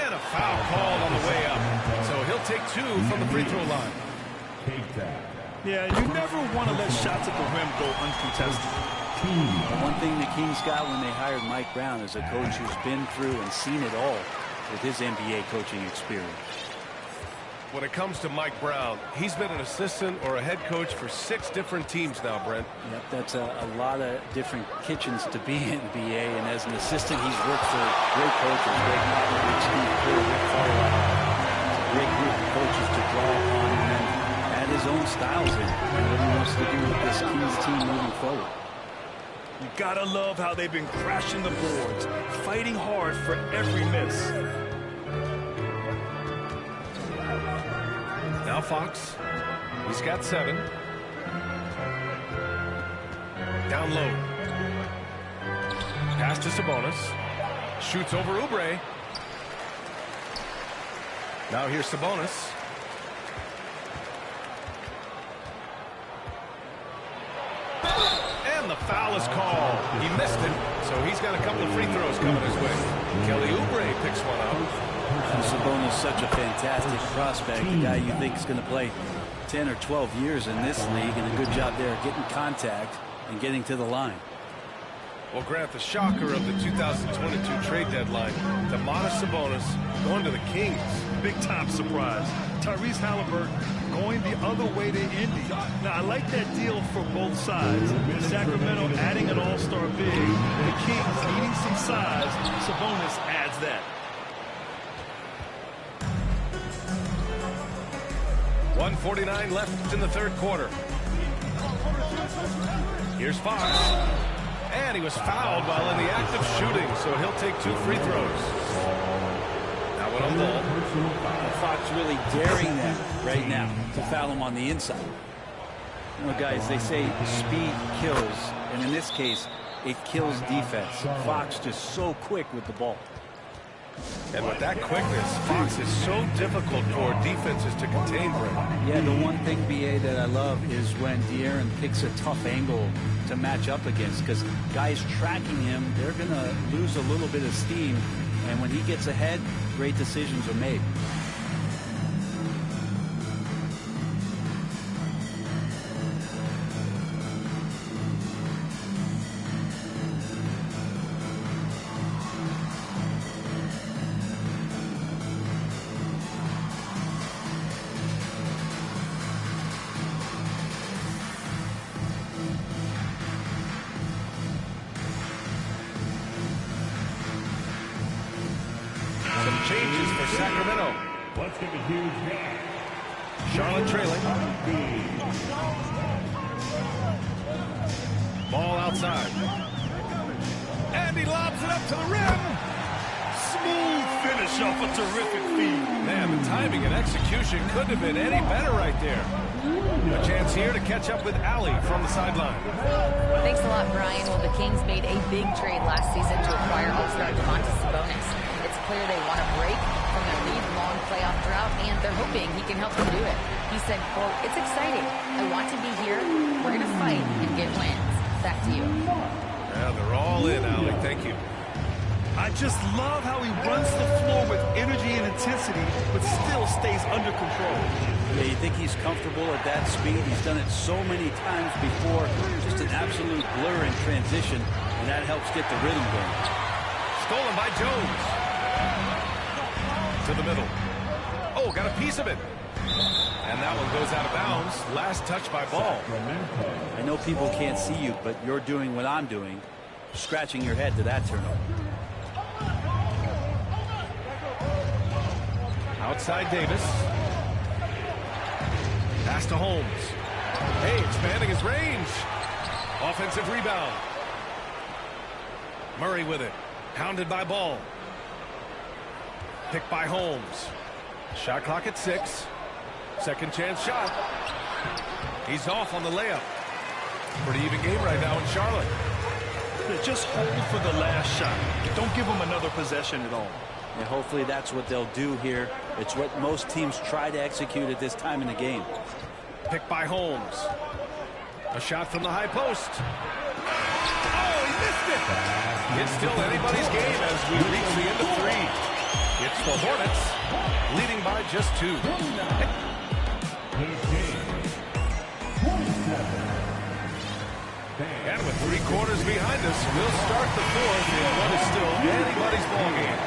And a foul called on the way up. So he'll take 2 from the free throw line. Yeah, you never want to let shots at the rim go uncontested. One thing the Kings got when they hired Mike Brown is a coach who's been through and seen it all with his NBA coaching experience. When it comes to Mike Brown, he's been an assistant or a head coach for 6 different teams now, Brent. Yep, that's a lot of different kitchens to be in NBA, and as an assistant, he's worked for great coaches, Greg Popovich, Steve Kerr, Rick Carlisle. It's a great group of coaches to draw upon, and then add his own styles in, and what he wants to do with this Kings team moving forward. You gotta love how they've been crashing the boards, fighting hard for every miss. Now Fox. He's got 7. Down low. Pass to Sabonis. Shoots over Oubre. Now here's Sabonis. And the foul is called. He missed it, so he's got a couple of free throws coming his way. Kelly Oubre picks one up. And Sabonis, such a fantastic prospect, the guy you think is going to play 10 or 12 years in this league, and a good job there getting contact and getting to the line. Well, Grant, the shocker of the 2022 trade deadline, Domantas Sabonis going to the Kings. Big-time surprise. Tyrese Halliburton going the other way to Indy. Now, I like that deal for both sides. Sacramento adding an all-star big. The Kings needing some size. Sabonis adds that. .149 left in the third quarter. Here's Fox. And he was fouled while in the act of shooting, so he'll take 2 free throws. Now one on Ball. Fox really daring them right now to foul him on the inside. You know, guys, they say speed kills, and in this case, it kills defense. Fox just so quick with the ball. And with that quickness, Fox is so difficult for defenses to contain, Brent. Yeah, the one thing, BA, that I love is when De'Aaron picks a tough angle to match up against, because guys tracking him, they're going to lose a little bit of steam And when he gets ahead, great decisions are made. Changes for Sacramento. Let's give a huge hand. Charlotte trailing. Ball outside. And he lobs it up to the rim. Smooth finish off a terrific feed. Man, the timing and execution couldn't have been any better right there. A chance here to catch up with Allie from the sideline. Thanks a lot, Brian. Well, the Kings made a big trade last season to acquire All-Star Domantas Sabonis. It's clear they want a break from their league-long playoff drought, and they're hoping he can help them do it. He said, quote, "It's exciting. I want to be here. We're going to fight and get wins." Back to you. Yeah, they're all in, Allie. Thank you. I just love how he runs the floor with energy and intensity, but still stays under control. Yeah, you think he's comfortable at that speed? He's done it so many times before. Just an absolute blur in transition, and that helps get the rhythm going. Stolen by Jones. To the middle. Oh, got a piece of it. And that one goes out of bounds. Last touch by Ball. I know people can't see you, but you're doing what I'm doing, scratching your head to that turnover. Outside Davis. Pass to Holmes. Hey, expanding his range. Offensive rebound. Murray with it. Pounded by Ball. Picked by Holmes. Shot clock at 6. Second chance shot. He's off on the layup. Pretty even game right now in Charlotte. Just hold for the last shot. Don't give him another possession at all. And hopefully that's what they'll do here. It's what most teams try to execute at this time in the game. Picked by Holmes. A shot from the high post. Oh, he missed it. It's still anybody's game as we reach the end of 3. It's the Hornets, leading by just 2. And with 3 quarters behind us, we'll start the 4th in what is still anybody's ballgame.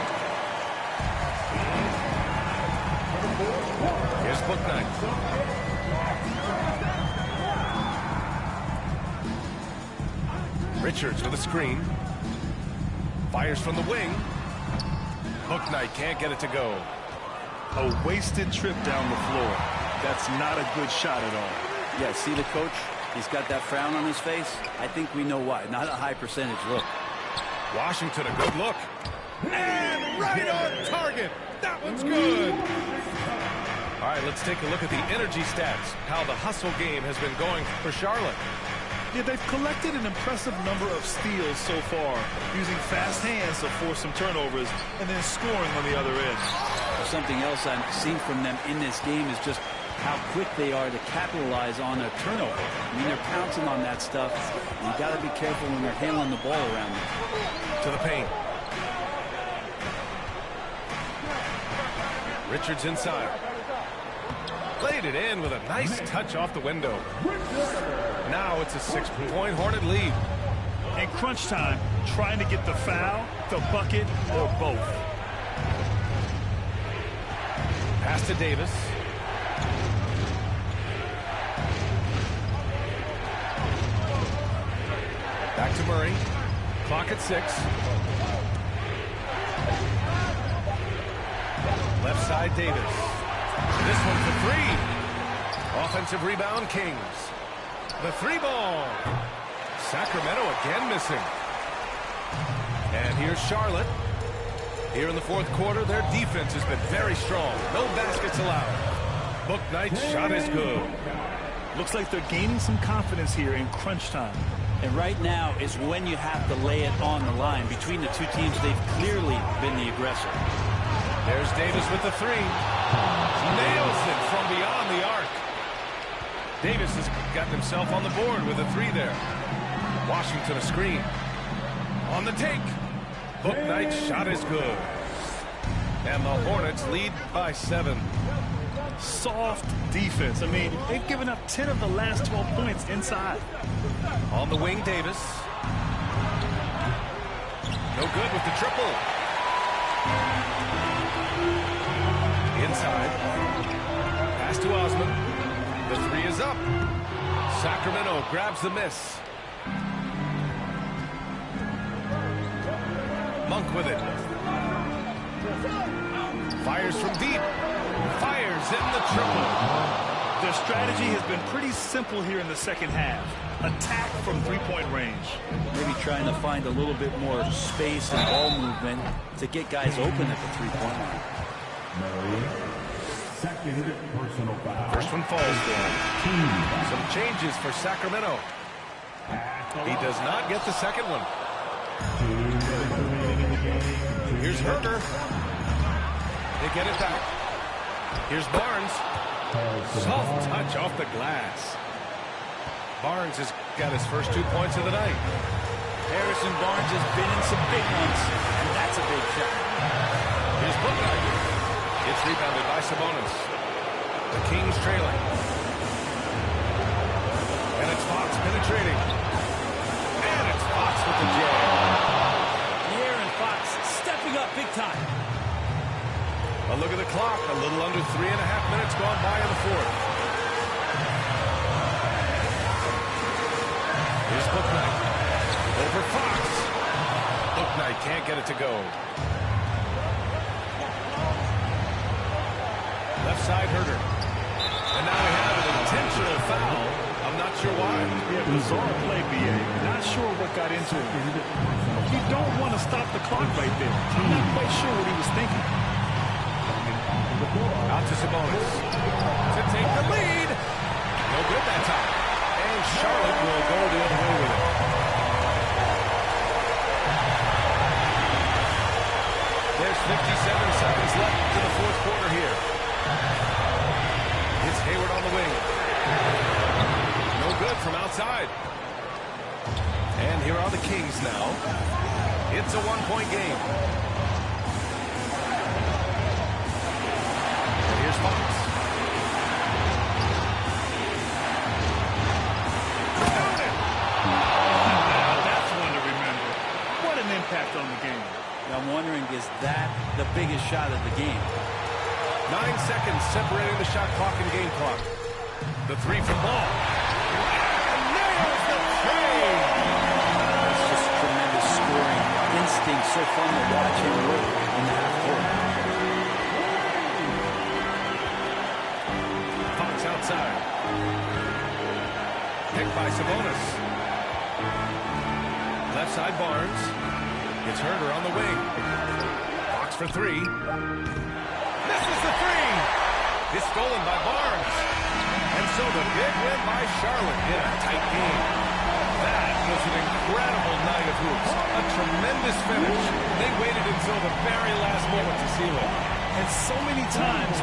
Here's Bouknight. Richards with a screen. Fires from the wing. Bouknight can't get it to go. A wasted trip down the floor. That's not a good shot at all. Yeah, see the coach? He's got that frown on his face. I think we know why. Not a high percentage look. Washington, a good look. And right on target. That one's good. All right, let's take a look at the energy stats. How the hustle game has been going for Charlotte. Yeah, they've collected an impressive number of steals so far, using fast hands to force some turnovers and then scoring on the other end. Something else I've seen from them in this game is just how quick they are to capitalize on a turnover. I mean, they're pouncing on that stuff. You got to be careful when they're handling the ball around them. To the paint. Richards inside. Played it in with a nice touch off the window. Now it's a 6-point Hornet lead. In crunch time, trying to get the foul, the bucket, or both. Pass to Davis. Back to Murray. Clock at 6. Left side Davis. This one for 3. Offensive rebound Kings. The 3 ball. Sacramento again missing. And here's Charlotte. Here in the 4th quarter, their defense has been very strong. No baskets allowed. Bouknight's shot is good. Looks like they're gaining some confidence here in crunch time. And right now is when you have to lay it on the line. Between the two teams, they've clearly been the aggressor. There's Davis with the 3. Nails it from beyond the arc. Davis has gotten himself on the board with a 3 there. Washington a screen. On the take. Bouknight's shot is good. And the Hornets lead by 7. Soft defense. I mean, they've given up 10 of the last 12 points inside. On the wing, Davis. No good with the triple. Inside. Pass to Osman. The 3 is up. Sacramento grabs the miss. Monk with it. Fires from deep. Fires in the triple. Their strategy has been pretty simple here in the second half. Attack from three-point range. Maybe trying to find a little bit more space and ball movement to get guys open at the three-point line. Second personal foul. First one falls down. Some changes for Sacramento. He does not get the second one. Here's Herter. They get it back. Here's Barnes. Soft touch off the glass. Barnes has got his first 2 points of the night. Harrison Barnes has been in some big ones, and that's a big shot. Here's Booknight. It's rebounded by Sabonis. The Kings trailing. And it's Fox penetrating. And it's Fox with the jam. De'Aaron Fox stepping up big time. A look at the clock. A little under 3.5 minutes gone by in the fourth. Here's Booknight. Over Fox. Booknight can't get it to go. Left side, Herter. And now we have an intentional foul. I'm not sure why. Yeah, bizarre play, B.A. Not sure what got into him. You don't want to stop the clock right there. I'm not quite sure what he was thinking. Out to Sabonis. To take the lead. No good that time. And Charlotte will go the other way with it. There's 57 seconds left to the fourth quarter here. It's Hayward on the wing. No good from outside. And here are the Kings now. It's a one-point game. And here's Fox. Got it! Now that's one to remember. What an impact on the game. I'm wondering, is that the biggest shot of the game? 9 seconds separating the shot clock and game clock. The 3 from Ball. And nails the three! It's just tremendous scoring instinct. So fun to watch him work in the half court. Fox outside. Picked by Sabonis. Left side Barnes. It's Herter on the wing. Fox for 3. Misses the 3. It's stolen by Barnes. And so the big win by Charlotte in a tight game. That was an incredible night of hoops. A tremendous finish. They waited until the very last moment to seal it. And so many times